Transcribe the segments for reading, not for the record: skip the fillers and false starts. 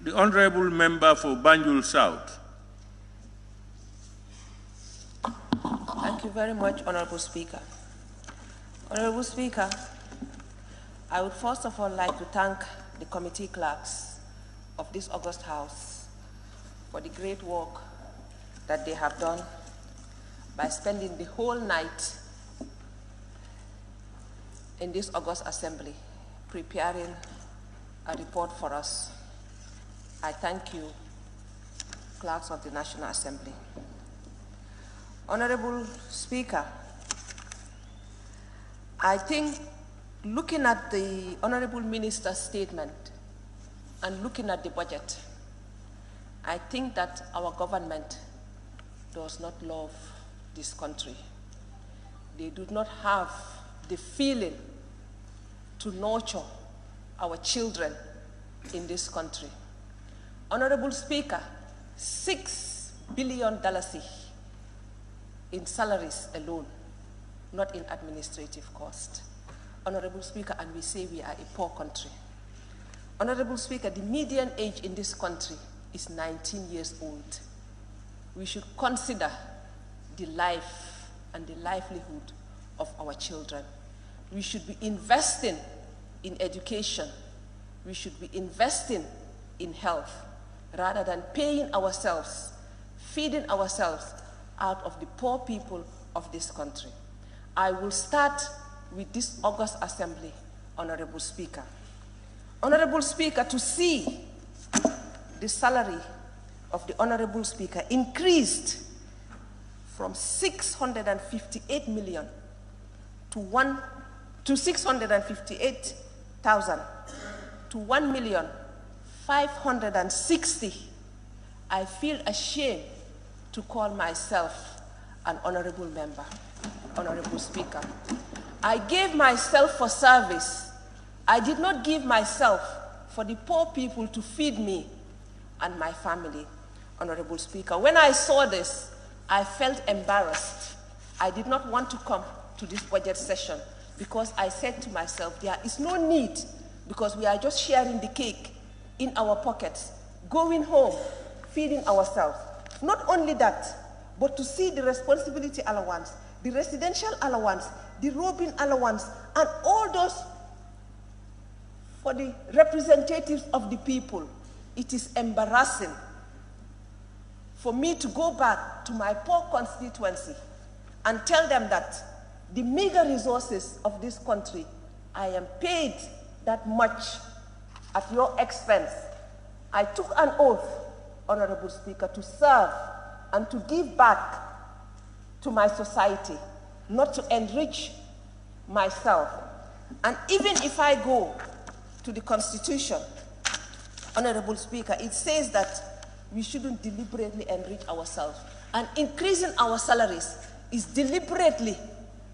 The Honourable Member for Banjul South. Thank you very much, Honourable Speaker. Honourable Speaker, I would first of all like to thank the committee clerks of this August House for the great work that they have done by spending the whole night in this August Assembly preparing a report for us. I thank you, clerks of the National Assembly. Honorable Speaker, I think looking at the Honorable Minister's statement and looking at the budget, I think that our government does not love this country. They do not have the feeling to nurture our children in this country. Honorable Speaker, $6 billion in salaries alone, not in administrative cost. Honorable Speaker, and we say we are a poor country. Honorable Speaker, the median age in this country is 19 years old. We should consider the life and the livelihood of our children. We should be investing in education. We should be investing in health rather than paying ourselves, feeding ourselves out of the poor people of this country. I will start with this August Assembly, Honorable Speaker. Honorable Speaker, to see the salary of the Honorable Speaker increased from 658 million to 658,000 to 1,560,000, I feel ashamed to call myself an honorable member, Honorable Speaker. I gave myself for service. I did not give myself for the poor people to feed me and my family, Honorable Speaker. When I saw this, I felt embarrassed. I did not want to come to this budget session because I said to myself, there is no need, because we are just sharing the cake in our pockets, going home, feeding ourselves. Not only that, but to see the responsibility allowance, the residential allowance, the roving allowance, and all those for the representatives of the people. It is embarrassing for me to go back to my poor constituency and tell them that the meager resources of this country, I am paid that much at your expense. I took an oath, Honorable Speaker, to serve and to give back to my society, not to enrich myself. And even if I go to the Constitution, Honorable Speaker, it says that we shouldn't deliberately enrich ourselves. And increasing our salaries is deliberately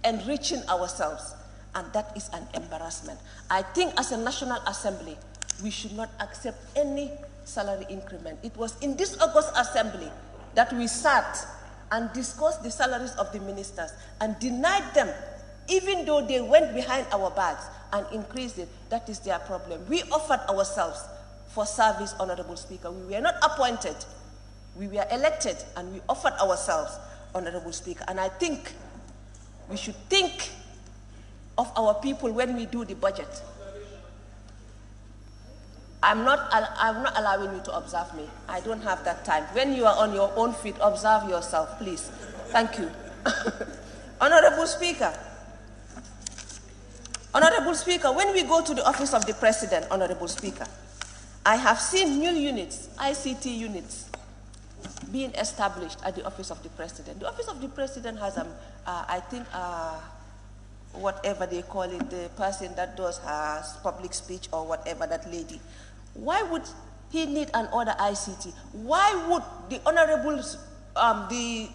enriching ourselves. And that is an embarrassment. I think as a National Assembly, we should not accept any salary increment. It was in this August Assembly that we sat and discussed the salaries of the ministers and denied them, even though they went behind our backs and increased it. That is their problem. We offered ourselves for service, Honorable Speaker. We were not appointed. We were elected, and we offered ourselves, Honorable Speaker. And I think we should think of our people when we do the budget. I'm not allowing you to observe me. I don't have that time. When you are on your own feet, observe yourself, please. Thank you. Honorable Speaker, when we go to the office of the President, Honorable Speaker, I have seen new units, ICT units, being established at the office of the President. The office of the President has, I think, whatever they call it, the person that does her public speech or whatever, that lady. Why would he need another ICT? Why would the Honorable,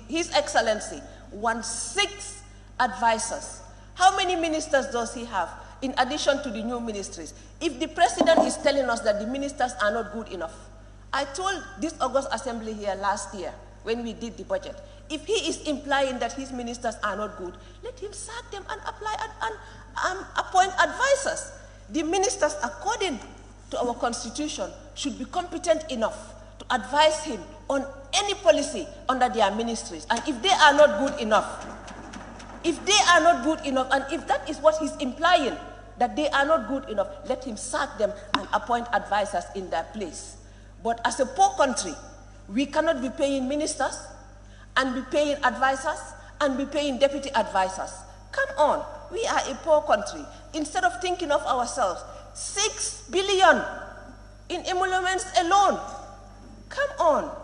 His Excellency want 6 advisors? How many ministers does he have in addition to the new ministries? If the President is telling us that the ministers are not good enough, I told this August Assembly here last year when we did the budget, if he is implying that his ministers are not good, let him sack them and apply and appoint advisors. The ministers, according to our constitution should be competent enough to advise him on any policy under their ministries. And if they are not good enough, and if that is what he's implying, that they are not good enough, let him sack them and appoint advisors in their place. But as a poor country, we cannot be paying ministers and be paying advisors and be paying deputy advisors. Come on, we are a poor country. Instead of thinking of ourselves, 6 billion in emoluments alone. Come on.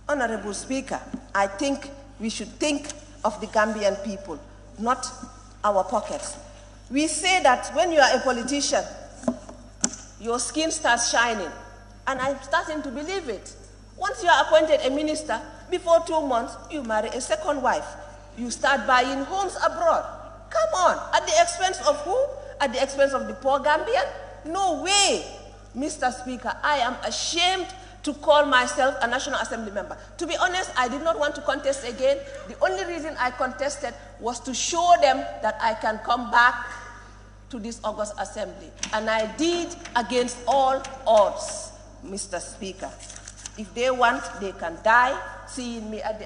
Honorable Speaker, I think we should think of the Gambian people, not our pockets. We say that when you are a politician, your skin starts shining, and I'm starting to believe it. Once you are appointed a minister, before 2 months, you marry a second wife. You start buying homes abroad. Come on, at the expense of who? At the expense of the poor Gambian? No way, Mr. Speaker. I am ashamed to call myself a National Assembly member. To be honest, I did not want to contest again. The only reason I contested was to show them that I can come back to this August Assembly. And I did against all odds, Mr. Speaker. If they want, they can die seeing me at the